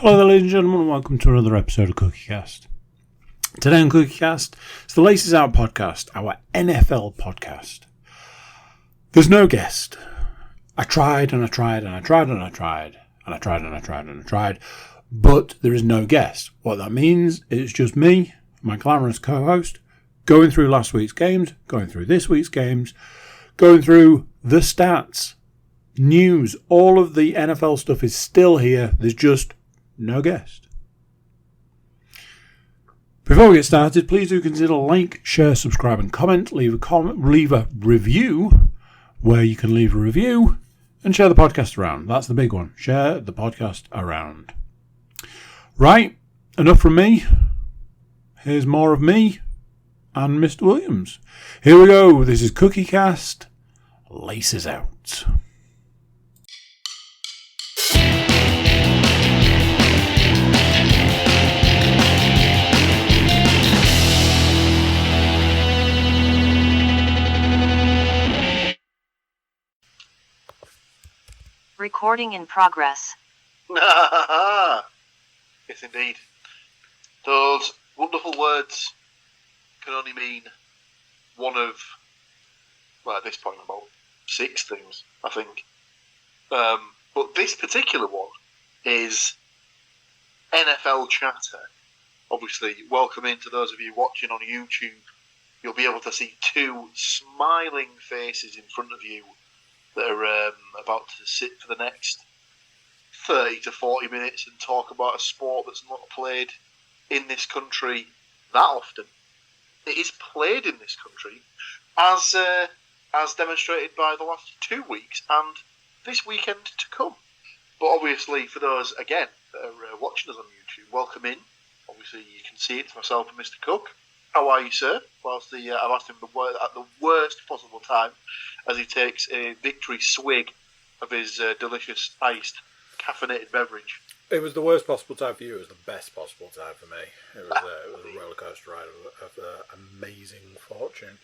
Hello there, ladies and gentlemen, and welcome to another episode of CookieCast. Today on CookieCast, it's the Laces Out podcast, our NFL podcast. There's no guest. I tried, but there is no guest. What that means is just me, my glamorous co-host, going through last week's games, going through this week's games, going through the stats, news, all of the NFL stuff is still here. There's just no guest. Before we get started, please do consider like, share, subscribe and comment. Leave a review where you can leave a review and share the podcast around. That's the big one. Share the podcast around. Right, enough from me. Here's more of me and Mr. Williams. Here we go. This is CookieCast. Laces Out. Recording in progress. Yes, indeed. Those wonderful words can only mean one of, well, at this point, about 6 things, I think. But this particular one is NFL chatter. Obviously, welcome in to those of you watching on YouTube. You'll be able to see 2 smiling faces in front of you that are about to sit for the next 30 to 40 minutes and talk about a sport that's not played in this country that often. It is played in this country, as demonstrated by the last 2 weeks and this weekend to come. But obviously, for those, again, that are watching us on YouTube, welcome in. Obviously, you can see it's myself and Mr. Cook. How are you, sir? Whilst I've asked him at the worst possible time as he takes a victory swig of his delicious iced caffeinated beverage. It was the worst possible time for you. It was the best possible time for me. It was a roller coaster ride of amazing fortune.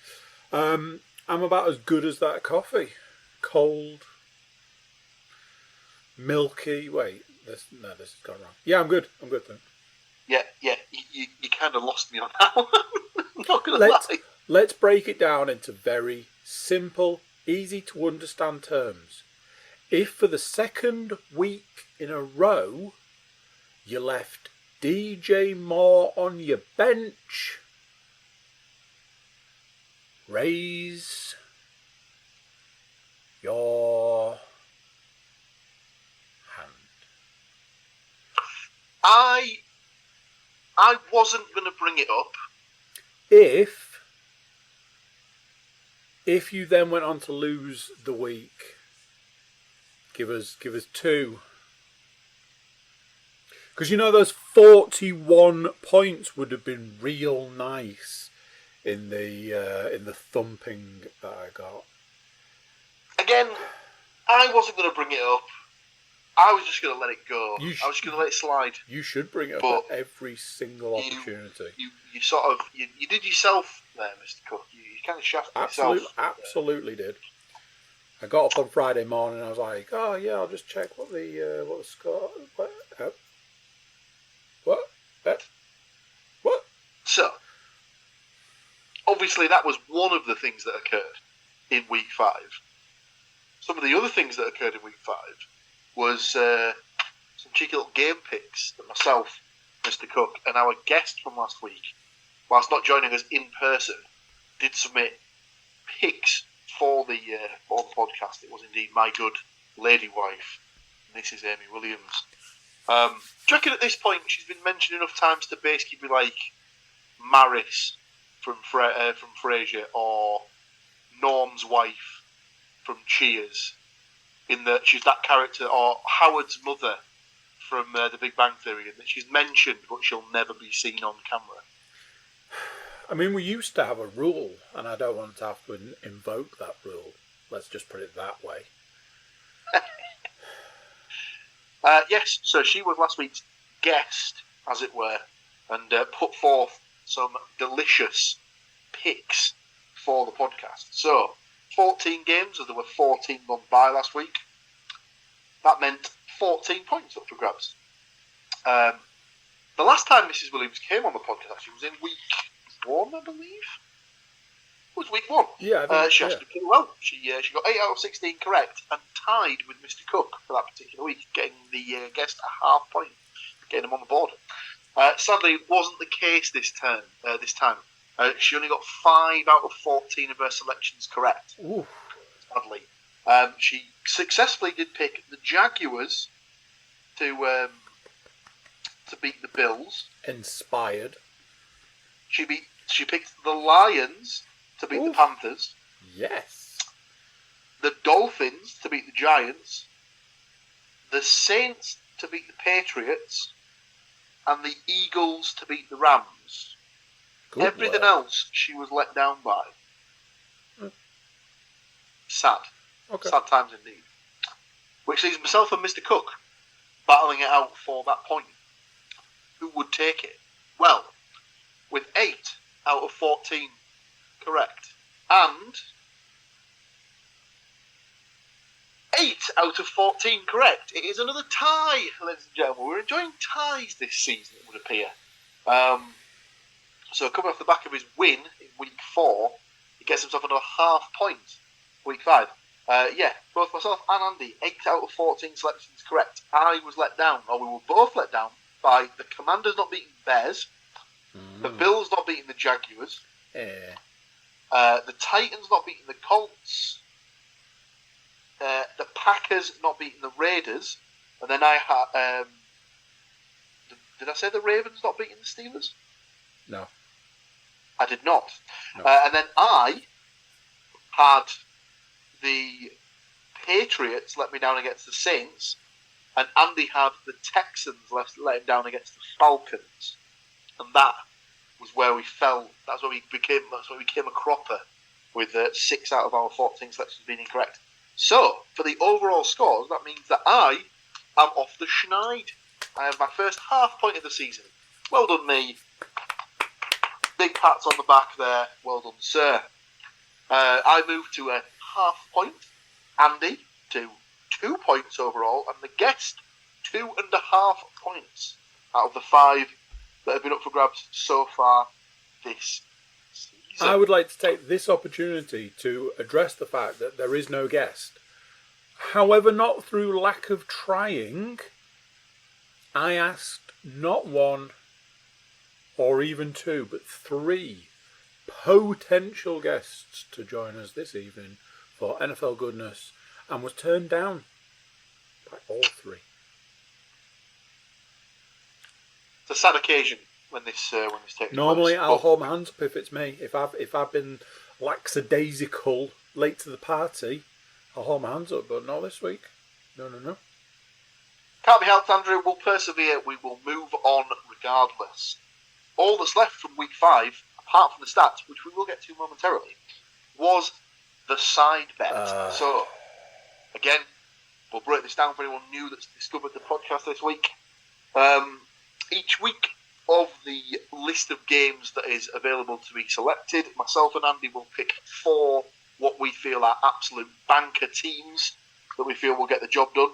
I'm about as good as that coffee. Cold, milky. Wait, this has gone wrong. Yeah, I'm good. I'm good then. Yeah. You kind of lost me on that one. I'm not gonna lie. Let's break it down into very simple, easy to understand terms. If for the second week in a row you left DJ Moore on your bench, raise your hand. I wasn't going to bring it up. If you then went on to lose the week, give us 2. Because you know those 41 points would have been real nice in the thumping that I got. Again, I wasn't going to bring it up. I was just going to let it go. I was just going to let it slide. You should bring it up at every single opportunity. You sort of you did yourself there, Mr. Cook. You kind of shafted yourself. Absolutely did. I got up on Friday morning and I was like, oh yeah, I'll just check what the score. What? So, obviously that was one of the things that occurred in week 5. Some of the other things that occurred in week 5 was some cheeky little game picks that myself, Mr. Cook, and our guest from last week, whilst not joining us in person, did submit picks for the podcast. It was indeed my good lady wife, and this is Amy Williams. Do you reckon at this point she's been mentioned enough times to basically be like Maris from Frasier or Norm's wife from Cheers, in that she's that character, or Howard's mother from The Big Bang Theory, in that she's mentioned but she'll never be seen on camera? I mean, we used to have a rule, and I don't want to have to invoke that rule. Let's just put it that way. Yes, so she was last week's guest, as it were, and put forth some delicious picks for the podcast. So, 14 games, as there were 14 gone by last week. That meant 14 points up for grabs. The last time Mrs. Williams came on the podcast actually was in week 1, I believe. It was week 1. Yeah, she actually did well. She got 8 out of 16 correct and tied with Mr. Cook for that particular week, getting the guest a half point, getting him on the board. Sadly, it wasn't the case this time. She only got 5 out of 14 of her selections correct. Ooh. Sadly. She successfully did pick the Jaguars to beat the Bills. Inspired. She picked the Lions to beat the Panthers. Yes. The Dolphins to beat the Giants. The Saints to beat the Patriots. And the Eagles to beat the Rams. Good Everything work. else she was let down by. Sad. Okay. Sad times indeed. Which leaves myself and Mr. Cook battling it out for that point. Who would take it? Well, with 8 out of 14 correct. And 8 out of 14 correct. It is another tie, ladies and gentlemen. We're enjoying ties this season, it would appear. So coming off the back of his win in week 4, he gets himself another half point. Week 5. Both myself and Andy, 8 out of 14 selections correct. I was let down, or we were both let down, by the Commanders not beating Bears, the Bills not beating the Jaguars, the Titans not beating the Colts, the Packers not beating the Raiders, and then I had... did I say the Ravens not beating the Steelers? No. I did not. No. And then I had the Patriots let me down against the Saints, and Andy had the Texans let him down against the Falcons, and that was where we fell. That's where we became a cropper, with 6 out of our 14 selections being incorrect. So for the overall scores, that means that I am off the schneid. I have my first half point of the season. Well done, me. Big pats on the back there. Well done, sir. I moved to a half point. Andy to 2 points overall, and the guest 2.5 points out of the 5 that have been up for grabs so far this season. I would like to take this opportunity to address the fact that there is no guest. However, not through lack of trying. I asked not 1 or even 2, but 3 potential guests to join us this evening for NFL Goodness, and was turned down by all 3. It's a sad occasion when this takes Normally, place. I'll hold my hands up if it's me. If I've been lackadaisical late to the party, I'll hold my hands up. But not this week. No. Can't be helped, Andrew. We'll persevere. We will move on regardless. All that's left from week 5, apart from the stats, which we will get to momentarily, was the side bet. So, again, we'll break this down for anyone new that's discovered the podcast this week. Each week of the list of games that is available to be selected, myself and Andy will pick 4 what we feel are absolute banker teams that we feel will get the job done.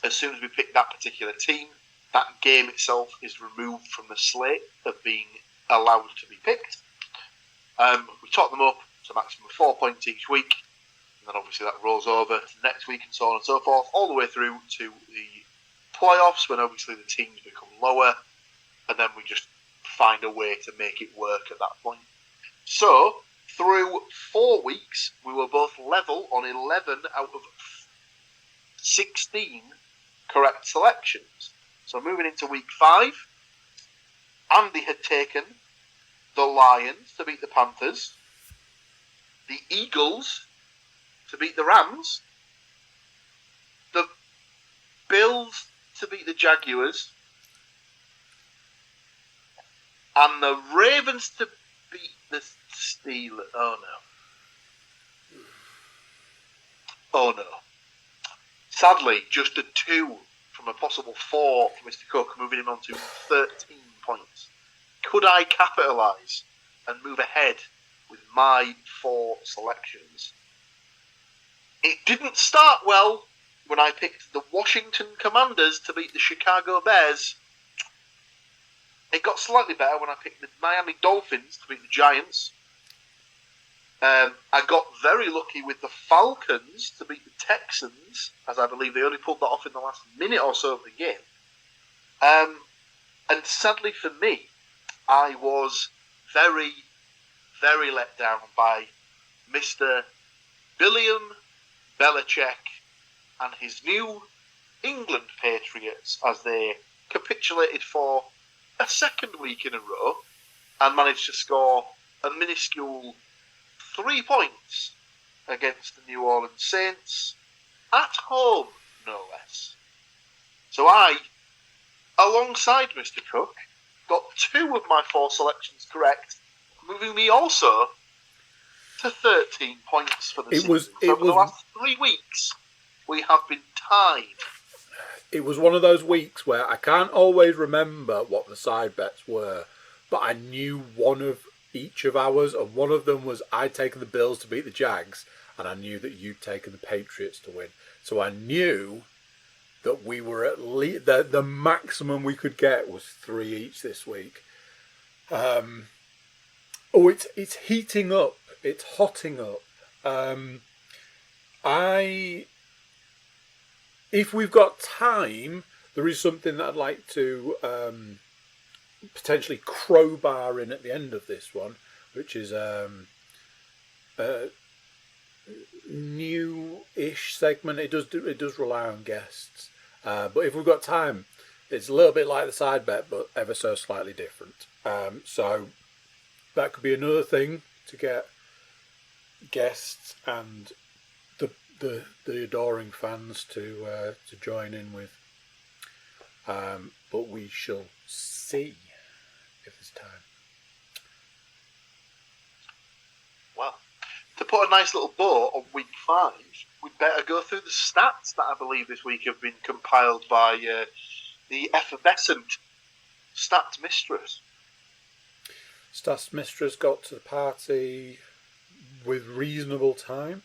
As soon as we pick that particular team, that game itself is removed from the slate of being allowed to be picked. We top them up to a maximum of 4 points each week, and then obviously that rolls over to next week and so on and so forth, all the way through to the playoffs, when obviously the teams become lower, and then we just find a way to make it work at that point. So, through 4 weeks, we were both level on 11 out of 16 correct selections. So moving into week 5, Andy had taken the Lions to beat the Panthers, the Eagles to beat the Rams, the Bills to beat the Jaguars, and the Ravens to beat the Steelers. Oh no. Sadly, just a 2 from a possible 4 for Mr. Cook, moving him on to 13 points. Could I capitalise and move ahead with my 4 selections? It didn't start well when I picked the Washington Commanders to beat the Chicago Bears It got slightly better when I picked the Miami Dolphins to beat the Giants. I got very lucky with the Falcons to beat the Texans, as I believe they only pulled that off in the last minute or so of the game. And sadly for me, I was very, very let down by Mr. William Belichick and his New England Patriots as they capitulated for a second week in a row and managed to score a minuscule 3 points against the New Orleans Saints at home, no less. So I, alongside Mr. Cook, got 2 of my 4 selections correct, moving me also to 13 points for the season. So for the last 3 weeks, we have been tied. It was one of those weeks where I can't always remember what the side bets were, but I knew one of each of ours, and one of them was I'd taken the Bills to beat the Jags, and I knew that you'd taken the Patriots to win. So I knew that we were at least the maximum we could get was 3 each this week. It's heating up. It's hotting up. If we've got time, there is something that I'd like to potentially crowbar in at the end of this one, which is a new-ish segment. It does rely on guests, but if we've got time, it's a little bit like the side bet, but ever so slightly different. So that could be another thing to get guests and the adoring fans to join in with. But we shall see if there's time. Well, to put a nice little bow on week 5, we'd better go through the stats that I believe this week have been compiled by the effervescent Stats Mistress. Stats Mistress got to the party with reasonable time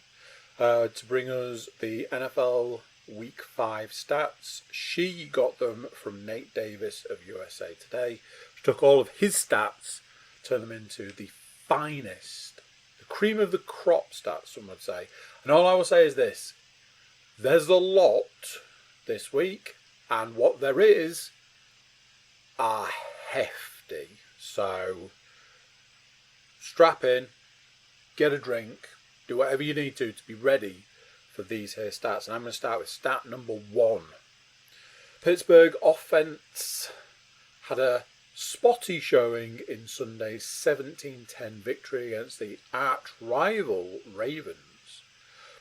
to bring us the NFL Week 5 stats. She got them from Nate Davis of USA Today. She took all of his stats, turned them into the finest, the cream of the crop stats, some would say. And all I will say is this: there's a lot this week, and what there is are hefty. So strap in, get a drink, do whatever you need to be ready for these here stats. And I'm going to start with stat number 1. Pittsburgh offense had a spotty showing in Sunday's 17-10 victory against the arch-rival Ravens.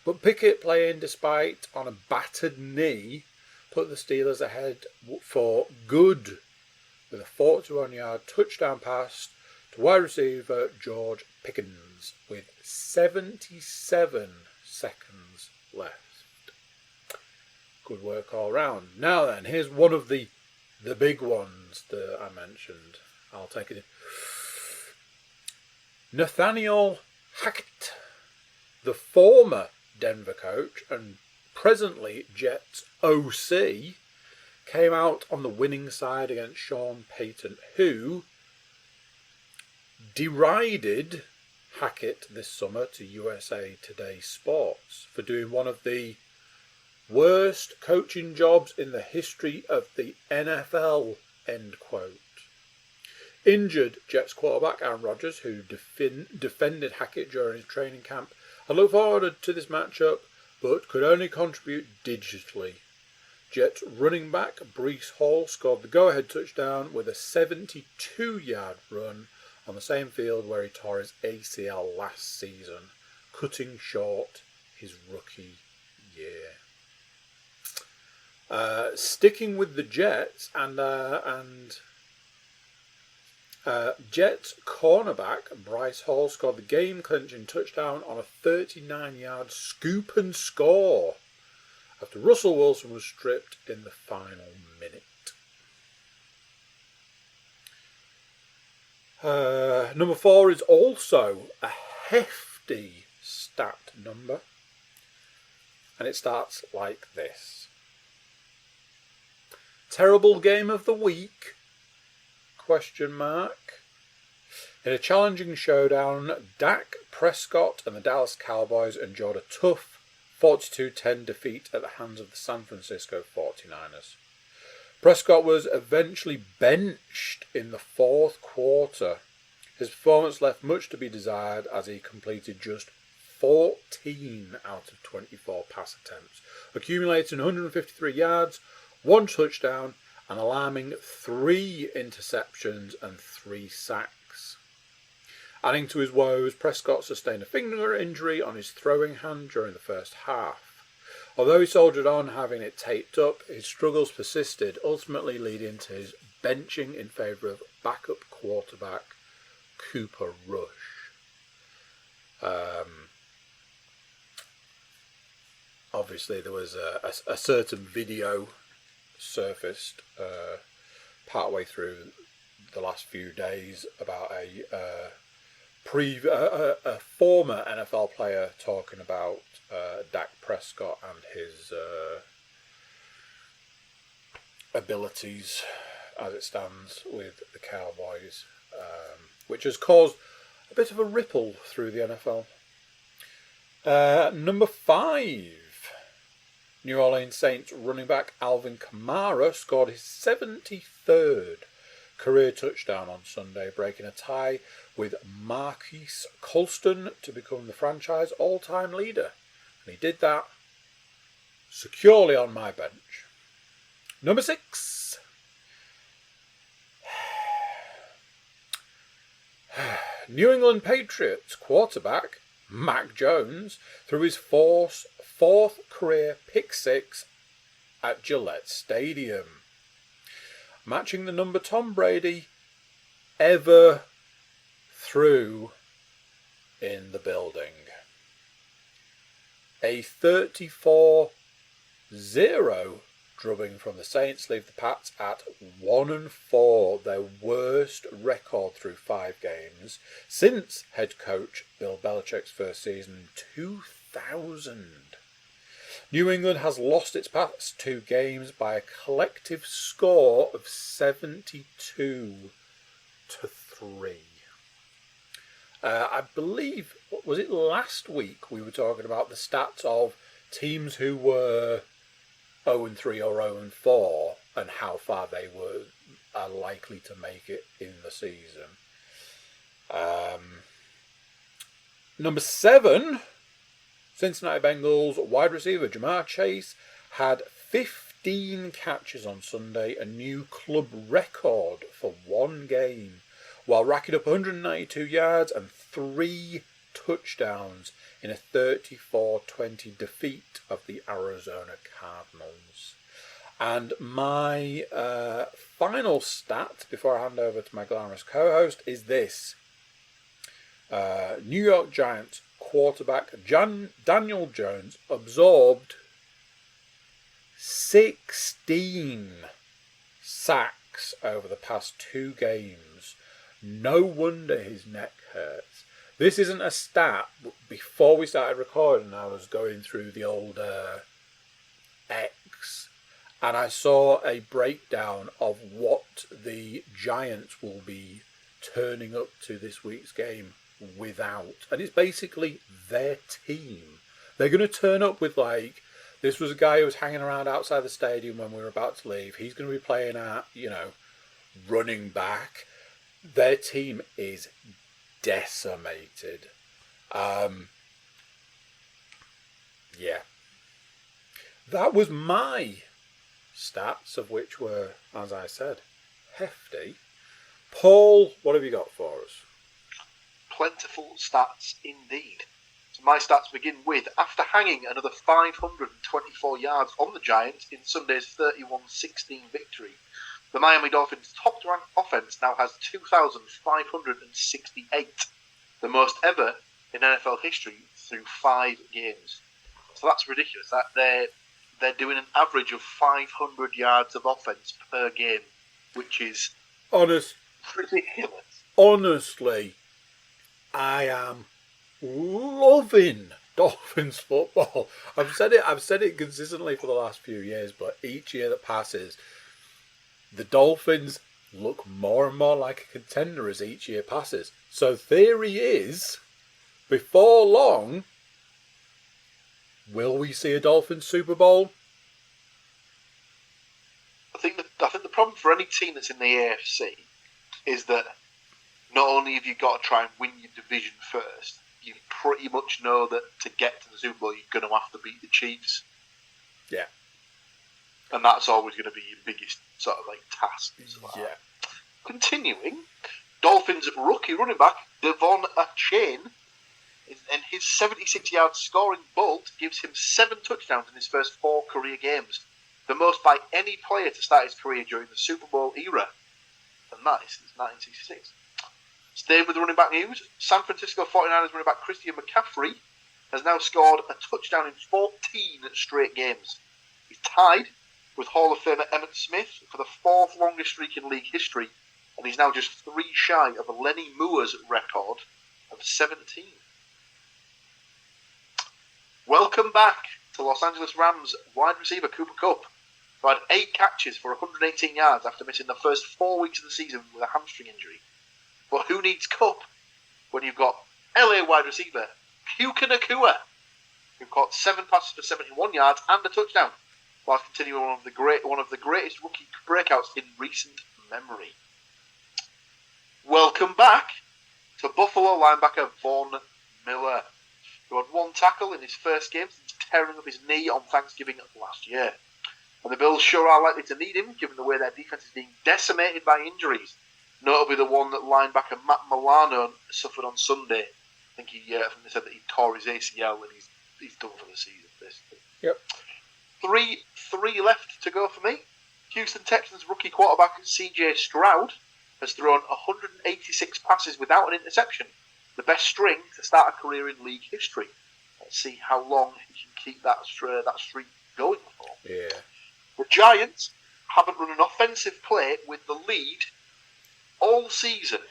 But Pickett playing despite on a battered knee put the Steelers ahead for good with a 41-yard touchdown pass to wide receiver George Pickens with 77 seconds left. Good work all round. Now then, here's one of the big ones that I mentioned. I'll take it. Nathaniel Hackett, the former Denver coach and presently Jets OC, came out on the winning side against Sean Payton, who derided Hackett this summer to USA Today Sports for doing one of the worst coaching jobs in the history of the NFL, end quote. Injured Jets quarterback Aaron Rodgers, who defended Hackett during his training camp, had looked forward to this matchup but could only contribute digitally. Jets running back Breece Hall scored the go-ahead touchdown with a 72-yard run on the same field where he tore his ACL last season, cutting short his rookie year. Sticking with the Jets and Jets cornerback Bryce Hall scored the game-clinching touchdown on a 39-yard scoop and score after Russell Wilson was stripped in the final minute. Number 4 is also a hefty stat number, and it starts like this. Terrible game of the week. In a challenging showdown, Dak Prescott and the Dallas Cowboys endured a tough 42-10 defeat at the hands of the San Francisco 49ers. Prescott was eventually benched in the fourth quarter. His performance left much to be desired as he completed just 14 out of 24 pass attempts, accumulating 153 yards, 1 touchdown, and alarming 3 interceptions and 3 sacks. Adding to his woes, Prescott sustained a finger injury on his throwing hand during the first half. Although he soldiered on having it taped up, his struggles persisted, ultimately leading to his benching in favour of backup quarterback Cooper Rush. Obviously, there was a certain video surfaced partway through the last few days about a former NFL player talking about Dak Prescott and his abilities as it stands with the Cowboys, which has caused a bit of a ripple through the NFL. Number 5. New Orleans Saints running back Alvin Kamara scored his 73rd career touchdown on Sunday, breaking a tie with Marquise Colston to become the franchise all-time leader. And he did that securely on my bench. Number 6. New England Patriots quarterback Mac Jones threw his fourth career pick 6 at Gillette Stadium, matching the number Tom Brady ever threw in the building. A 34-0 drubbing from the Saints leave the Pats at 1-4, their worst record through 5 games since head coach Bill Belichick's first season in 2000. New England has lost its past 2 games by a collective score of 72-3. I believe, was it last week we were talking about the stats of teams who were 0-3 or 0-4 and how far they are likely to make it in the season. Number 7, Cincinnati Bengals wide receiver Jamar Chase had 15 catches on Sunday, a new club record for one game, while racking up 192 yards and 3 touchdowns in a 34-20 defeat of the Arizona Cardinals. And my final stat before I hand over to my glamorous co-host is this. New York Giants quarterback Daniel Jones absorbed 16 sacks over the past 2 games. No wonder his neck hurts. This isn't a stat. Before we started recording, I was going through the old X, and I saw a breakdown of what the Giants will be turning up to this week's game without. And it's basically their team. They're going to turn up with, like, this was a guy who was hanging around outside the stadium when we were about to leave. He's going to be playing at, running back. Their team is decimated. Yeah. That was my stats, of which were, as I said, hefty. Paul, what have you got for us? Plentiful stats indeed. So my stats begin with, after hanging another 524 yards on the Giants in Sunday's 31-16 victory, the Miami Dolphins' top-ranked offense now has 2,568, the most ever in NFL history through 5 games. So that's ridiculous. That they're doing an average of 500 yards of offense per game, which is ridiculous. Honestly, I am loving Dolphins football. I've said it consistently for the last few years, but each year that passes, the Dolphins look more and more like a contender as each year passes. So theory is, before long, will we see a Dolphins Super Bowl? I think the problem for any team that's in the AFC is that not only have you got to try and win your division first, you pretty much know that to get to the Super Bowl, you're going to have to beat the Chiefs. Yeah. And that's always going to be your biggest sort of like task. Yeah. Continuing, Dolphins rookie running back Devon Achane, and his 76-yard scoring bolt gives him 7 touchdowns in his first 4 career games, the most by any player to start his career during the Super Bowl era, and that is since 1966. Staying with the running back news, San Francisco 49ers running back Christian McCaffrey has now scored a touchdown in 14 straight games. He's tied with Hall of Famer Emmitt Smith for the 4th longest streak in league history, and he's now just 3 shy of Lenny Moore's record of 17. Welcome back to Los Angeles Rams wide receiver Cooper Kupp, who had 8 catches for 118 yards after missing the first 4 weeks of the season with a hamstring injury. But who needs Kupp when you've got LA wide receiver Puka Nacua, who caught 7 passes for 71 yards and a touchdown, while continuing one of the greatest rookie breakouts in recent memory. Welcome back to Buffalo linebacker Von Miller, who had 1 tackle in his first game since tearing up his knee on Thanksgiving last year. And the Bills sure are likely to need him, given the way their defense is being decimated by injuries, notably the one that linebacker Matt Milano suffered on Sunday. I think they said that he tore his ACL and he's done for the season, basically. Yep. Three left to go for me. Houston Texans rookie quarterback CJ Stroud has thrown 186 passes without an interception, the best string to start a career in league history. Let's see how long he can keep that streak going for. Yeah. The Giants haven't run an offensive play with the lead all season.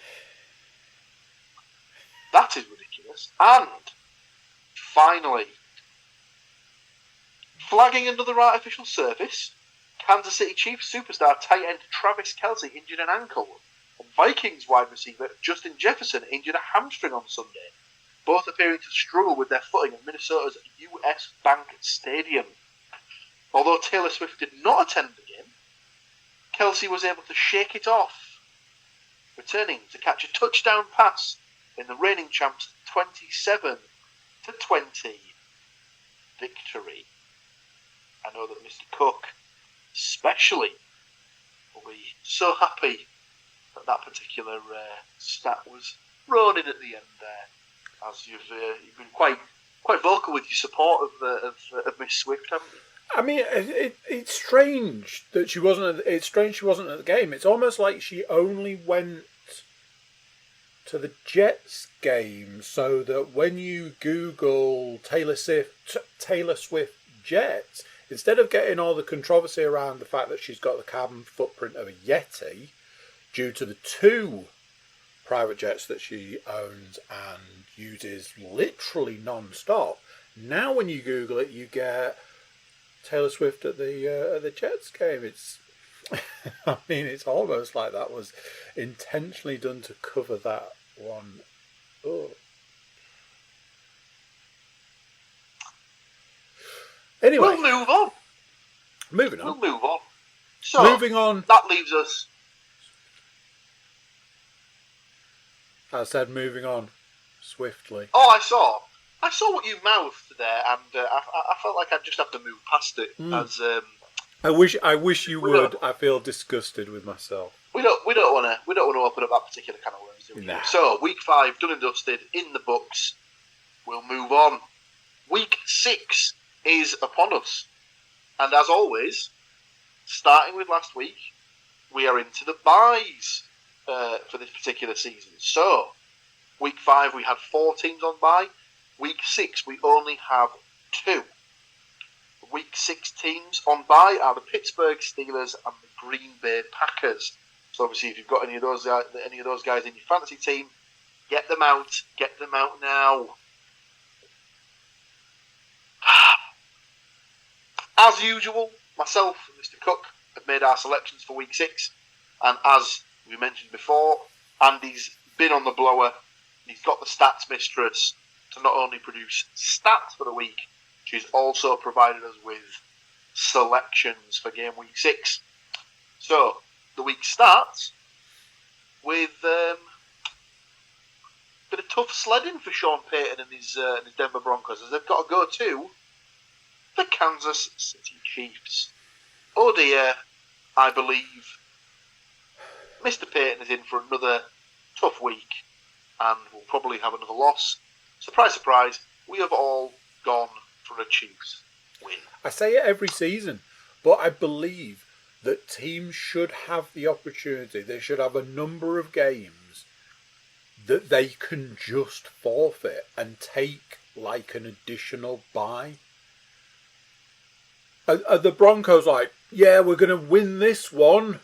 That is ridiculous. And finally, flagging another artificial surface, Kansas City Chiefs superstar tight end Travis Kelce injured an ankle, and Vikings wide receiver Justin Jefferson injured a hamstring on Sunday, both appearing to struggle with their footing at Minnesota's US Bank Stadium. Although Taylor Swift did not attend the game, Kelce was able to shake it off, returning to catch a touchdown pass in the reigning champs' 27-20 victory. I know that Mr. Cook especially will be so happy that particular stat was thrown in at the end there, as you've been quite vocal with your support of Miss Swift, haven't you? I mean, it's strange that she wasn't. It's strange she wasn't at the game. It's almost like she only went to the Jets game, so that when you Google Taylor Swift Jets, instead of getting all the controversy around the fact that she's got the carbon footprint of a Yeti due to the 2 private jets that she owns and uses literally non-stop, now when you Google it, you get Taylor Swift at the Jets game. It's, I mean, it's almost like that was intentionally done to cover that one up. Anyway, We'll move on. Moving on. We'll move on. So, Moving on. That leaves us. I said moving on swiftly. Oh, I saw what you mouthed there, and I felt like I'd just have to move past it. As I wish you would. I feel disgusted with myself. we don't want to open up that particular kind of words, do we? Nah. So week 5 done and dusted, in the books. We'll move on. Week 6 is upon us, and as always, starting with last week, we are into the buys for this particular season. So week 5 we had 4 teams on bye. Week 6 we only have 2. The Week 6 teams on bye are the Pittsburgh Steelers and the Green Bay Packers. So obviously, if you've got any of those guys in your fantasy team, get them out now. As usual, myself and Mr. Cook have made our selections for Week 6, and as we mentioned before, Andy's been on the blower. He's got the stats mistress to not only produce stats for the week, she's also provided us with selections for game week 6. So, the week starts with a bit of tough sledding for Sean Payton and his Denver Broncos, as they've got to go to the Kansas City Chiefs. Oh dear, I believe Mr. Payton is in for another tough week and will probably have another loss. Surprise, surprise, we have all gone for a Chiefs win. I say it every season, but I believe that teams should have the opportunity. They should have a number of games that they can just forfeit and take like an additional bye. Are the Broncos like, yeah, we're going to win this one?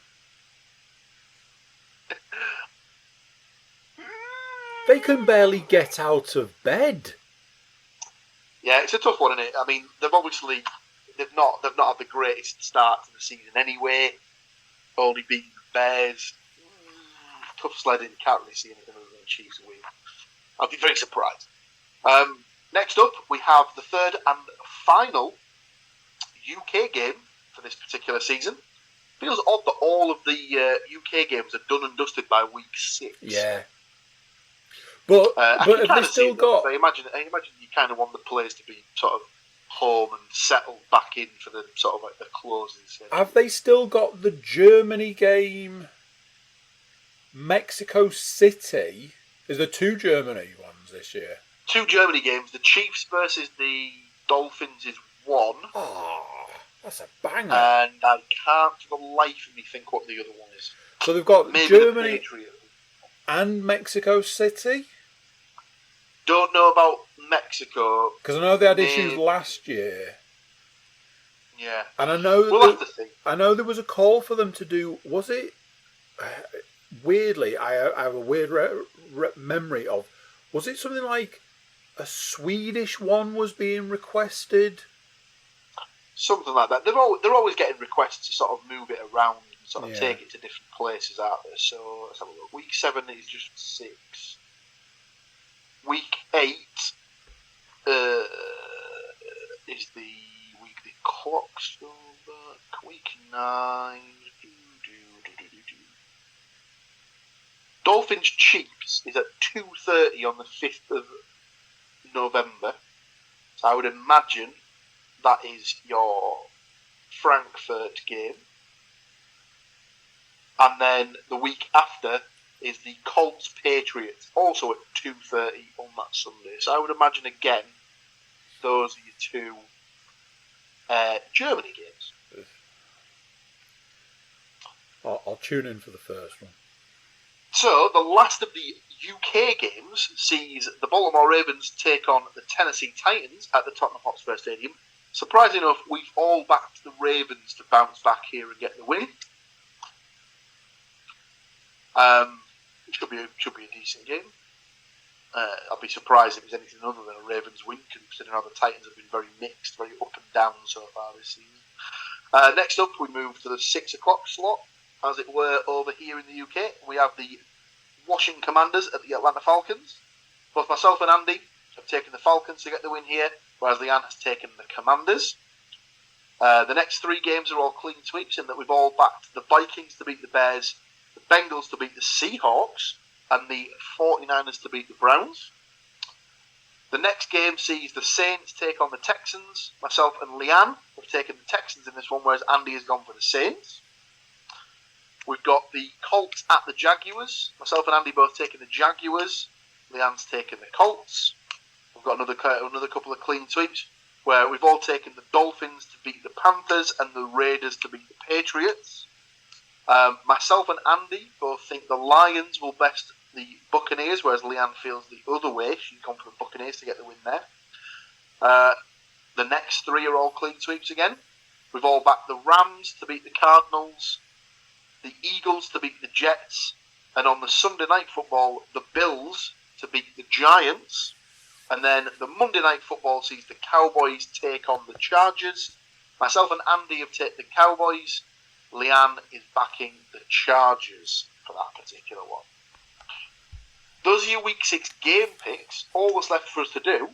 They can barely get out of bed. Yeah, it's a tough one, isn't it? I mean, they've not had the greatest start to the season anyway. Only beaten the Bears. Tough sledding. Can't really see anything other than the Chiefs win. I'll be very surprised. Next up, we have the third and final UK game for this particular season. Feels odd that all of the UK games are done and dusted by week 6. Yeah. But have they still got... I imagine you kind of want the players to be sort of home and settled back in for the sort of like the closes. Have they still got the Germany game, Mexico City? Is there 2 Germany ones this year? 2 Germany games. The Chiefs versus the Dolphins is 1. Oh, that's a banger. And I can't for the life of me think what the other one is. So they've got Maybe Germany and Mexico City? Don't know about Mexico. Because I know they had issues last year. Yeah. And I know we'll have to see. I know there was a call for them to do... Was it... weirdly, I have a weird memory of... Was it something like a Swedish one was being requested? Something like that. They're always getting requests to sort of move it around and sort of take it to different places out there. So let's have a look. Week 7 is just 6. Week 8 is the week the clock's go back. Week 9. Dolphins Chiefs is at 2:30 on the 5th of November. So I would imagine that is your Frankfurt game. And then the week after is the Colts Patriots, also at 2:30 on that Sunday. So I would imagine again, those are your 2 Germany games. I'll tune in for the first one. So the last of the UK games sees the Baltimore Ravens take on the Tennessee Titans at the Tottenham Hotspur Stadium. Surprisingly enough, we've all backed the Ravens to bounce back here and get the win. It should be a decent game. I'd be surprised if it was anything other than a Ravens win, considering how the Titans have been very mixed, very up and down so far this season. Next up, we move to the 6 o'clock slot, as it were, over here in the UK. We have the Washington Commanders at the Atlanta Falcons. Both myself and Andy have taken the Falcons to get the win here, whereas Leanne has taken the Commanders. The next 3 games are all clean sweeps in that we've all backed the Vikings to beat the Bears, the Bengals to beat the Seahawks, and the 49ers to beat the Browns. The next game sees the Saints take on the Texans. Myself and Leanne have taken the Texans in this one, whereas Andy has gone for the Saints. We've got the Colts at the Jaguars. Myself and Andy both taking the Jaguars. Leanne's taken the Colts. We've got another couple of clean sweeps where we've all taken the Dolphins to beat the Panthers and the Raiders to beat the Patriots. Myself and Andy both think the Lions will best the Buccaneers, whereas Leanne feels the other way. She's gone for the Buccaneers to get the win there. The next 3 are all clean sweeps again. We've all backed the Rams to beat the Cardinals, the Eagles to beat the Jets, and on the Sunday night football, the Bills to beat the Giants. And then the Monday night football sees the Cowboys take on the Chargers. Myself and Andy have taken the Cowboys. Leanne is backing the Chargers for that particular one. Those are your Week 6 game picks. All that's left for us to do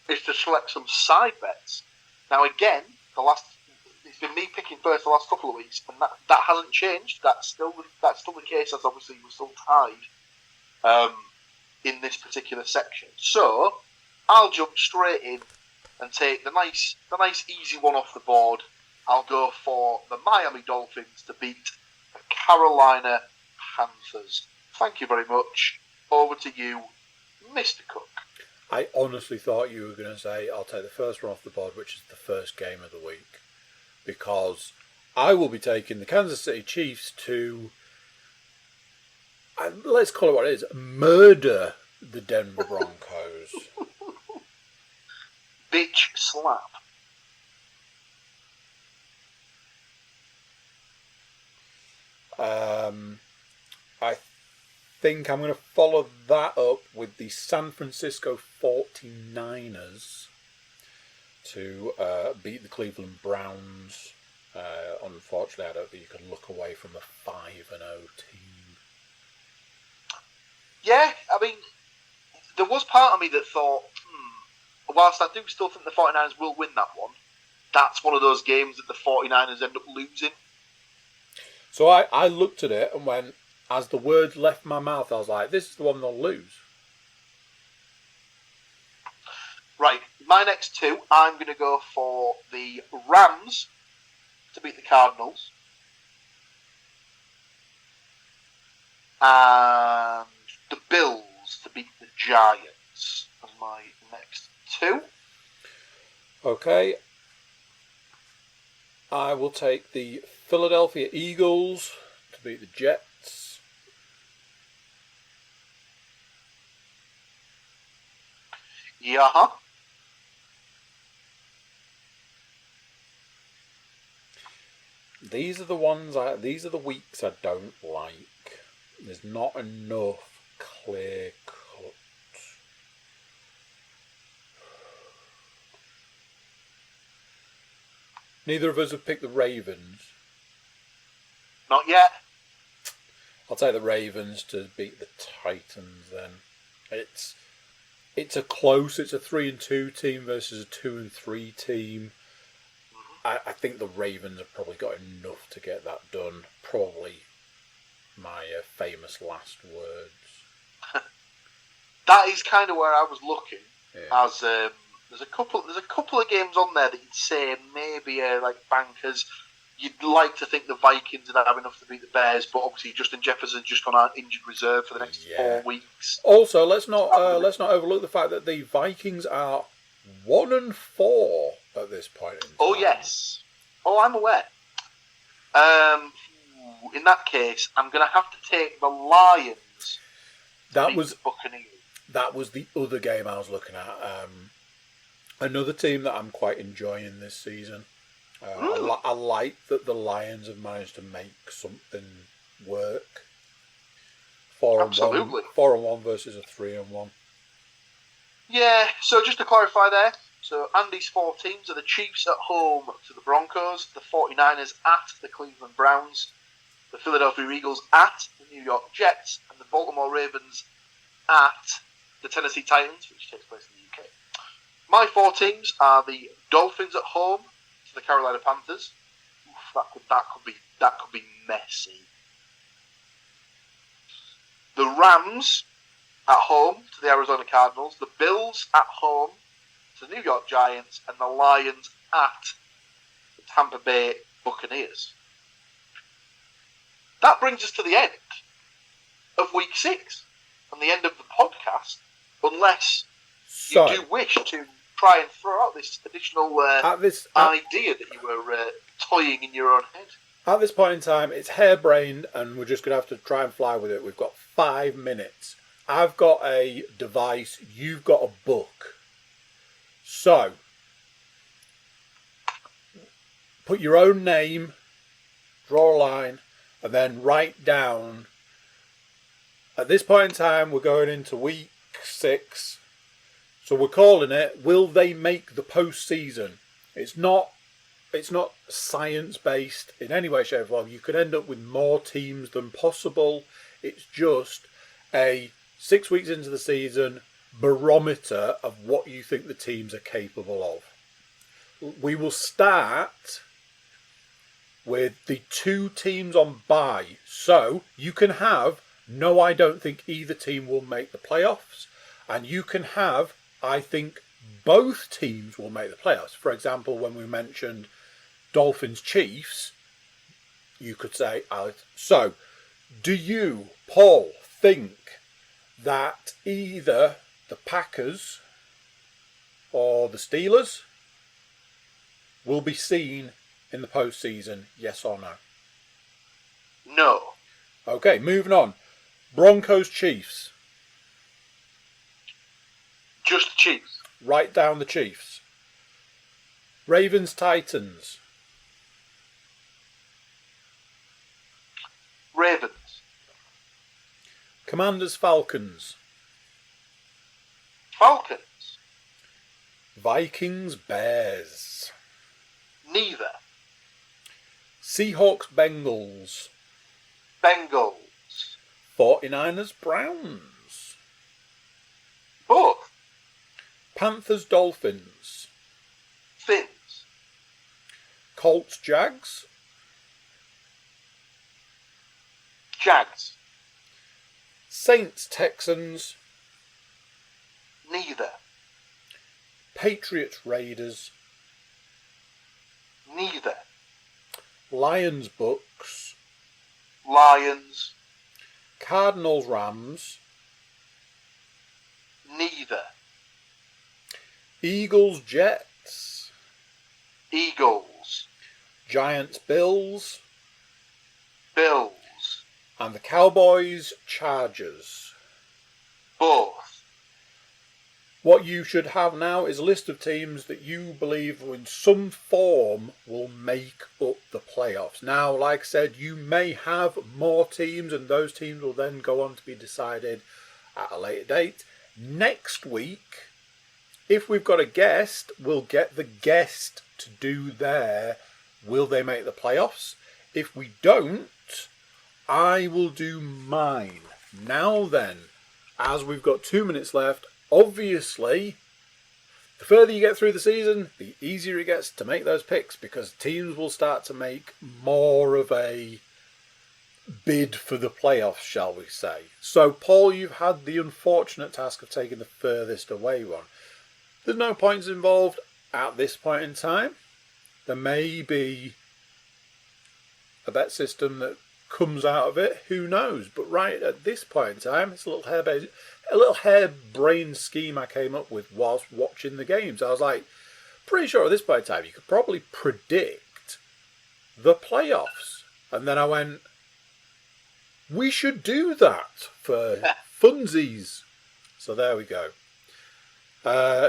is to select some side bets. Now again, it's been me picking first the last couple of weeks, and that hasn't changed. That's still the case, as obviously we're still tied in this particular section. So I'll jump straight in and take the nice easy one off the board. I'll go for the Miami Dolphins to beat the Carolina Panthers. Thank you very much. Over to you, Mr. Cook. I honestly thought you were going to say, I'll take the first one off the board, which is the first game of the week. Because I will be taking the Kansas City Chiefs to, let's call it what it is, murder the Denver Broncos. Bitch slap. I think I'm going to follow that up with the San Francisco 49ers to beat the Cleveland Browns. Unfortunately, I don't think you can look away from a 5-0 team. Yeah, I mean, there was part of me that thought, whilst I do still think the 49ers will win that one, that's one of those games that the 49ers end up losing. So I looked at it and went, as the words left my mouth, I was like, this is the one they'll lose. Right, my next two, I'm going to go for the Rams to beat the Cardinals. And the Bills to beat the Giants as my next two. Okay. I will take the Philadelphia Eagles to beat the Jets. Yeah. These are the weeks I don't like. There's not enough clear cut. Neither of us have picked the Ravens. Not yet. I'll take the Ravens to beat the Titans then. It's a 3-2 team versus a 2-3 team. I think the Ravens have probably got enough to get that done. Probably my famous last words. That is kind of where I was looking. Yeah. As there's a couple of games on there that you'd say maybe like bankers. You'd like to think the Vikings would have enough to beat the Bears, but obviously Justin Jefferson's just gone out injured reserve for the next 4 weeks. Also, let's not overlook the fact that the Vikings are 1-4 at this point in time. Oh yes. Oh, I'm aware. In that case, I'm going to have to take the Lions. That was the Buccaneers. That was the other game I was looking at. Another team that I'm quite enjoying this season. I like that the Lions have managed to make something work. 4-1, 4-1 versus a 3-1. Yeah. So just to clarify there, so Andy's 4 teams are the Chiefs at home to the Broncos, the 49ers at the Cleveland Browns, the Philadelphia Eagles at the New York Jets, and the Baltimore Ravens at the Tennessee Titans, which takes place in the UK. My 4 teams are the Dolphins at home to the Carolina Panthers. Oof, that could be messy. The Rams at home to the Arizona Cardinals, the Bills at home to the New York Giants, and the Lions at the Tampa Bay Buccaneers. That brings us to the end of Week 6 and the end of the podcast, unless you do wish to try and throw out this additional idea that you were toying in your own head. At this point in time, it's harebrained and we're just going to have to try and fly with it. We've got 5 minutes. I've got a device, you've got a book. So, put your own name, draw a line, and then write down. At this point in time, we're going into Week 6. So we're calling it, will they make the postseason? It's not science-based in any way, shape or form. You could end up with more teams than possible. It's just a 6 weeks into the season barometer of what you think the teams are capable of. We will start with the 2 teams on bye. So you can have, no, I don't think either team will make the playoffs. And you can have, I think both teams will make the playoffs. For example, when we mentioned Dolphins-Chiefs, you could say, Alex, so do you, Paul, think that either the Packers or the Steelers will be seen in the postseason, yes or no? No. Okay, moving on. Broncos-Chiefs. Just the Chiefs. Write down the Chiefs. Ravens-Titans. Ravens. Commanders-Falcons. Falcons. Vikings-Bears. Neither. Seahawks-Bengals. Bengals. 49ers-Browns. Both. Panthers-Dolphins. Fins. Colts-Jags. Jags. Saints-Texans. Neither. Patriots-Raiders. Neither. Lions-Bucks. Lions. Cardinals-Rams. Neither. Eagles-Jets. Eagles. Giants-Bills. Bills. And the Cowboys-Chargers. Both. What you should have now is a list of teams that you believe in some form will make up the playoffs. Now, like I said, you may have more teams and those teams will then go on to be decided at a later date. Next week, if we've got a guest, we'll get the guest to do their will they make the playoffs. If we don't, I will do mine. Now then, as we've got 2 minutes left, obviously, the further you get through the season, the easier it gets to make those picks because teams will start to make more of a bid for the playoffs, shall we say. So, Paul, you've had the unfortunate task of taking the furthest away one. There's no points involved at this point in time. There may be a bet system that comes out of it, who knows? But right at this point in time, it's a little harebrained scheme I came up with whilst watching the games. I was like, pretty sure at this point in time you could probably predict the playoffs. And then I went, we should do that for funsies. So there we go.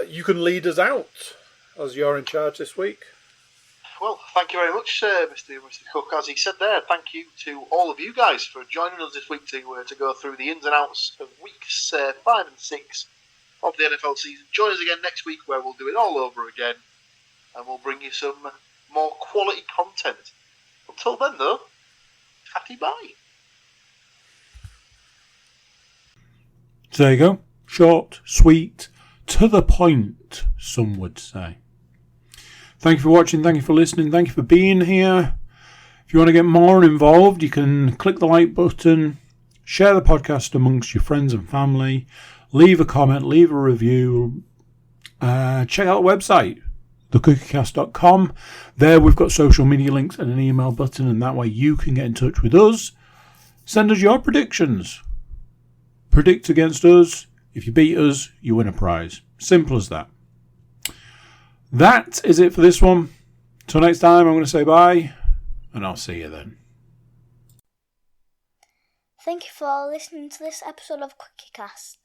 You can lead us out as you're in charge this week. Well, thank you very much, Mr. Cook. As he said there, thank you to all of you guys for joining us this week to go through the ins and outs of weeks 5 and 6 of the NFL season. Join us again next week where we'll do it all over again and we'll bring you some more quality content. Until then, though, happy bye. So there you go. Short, sweet, to the point, some would say. Thank you for watching. Thank you for listening. Thank you for being here. If you want to get more involved, you can click the like button, share the podcast amongst your friends and family, leave a comment, leave a review, check out the website, thecookiecast.com. There we've got social media links and an email button, and that way you can get in touch with us. Send us your predictions. Predict against us. If you beat us, you win a prize. Simple as that. That is it for this one. Till next time, I'm going to say bye, and I'll see you then. Thank you for listening to this episode of CookieCast.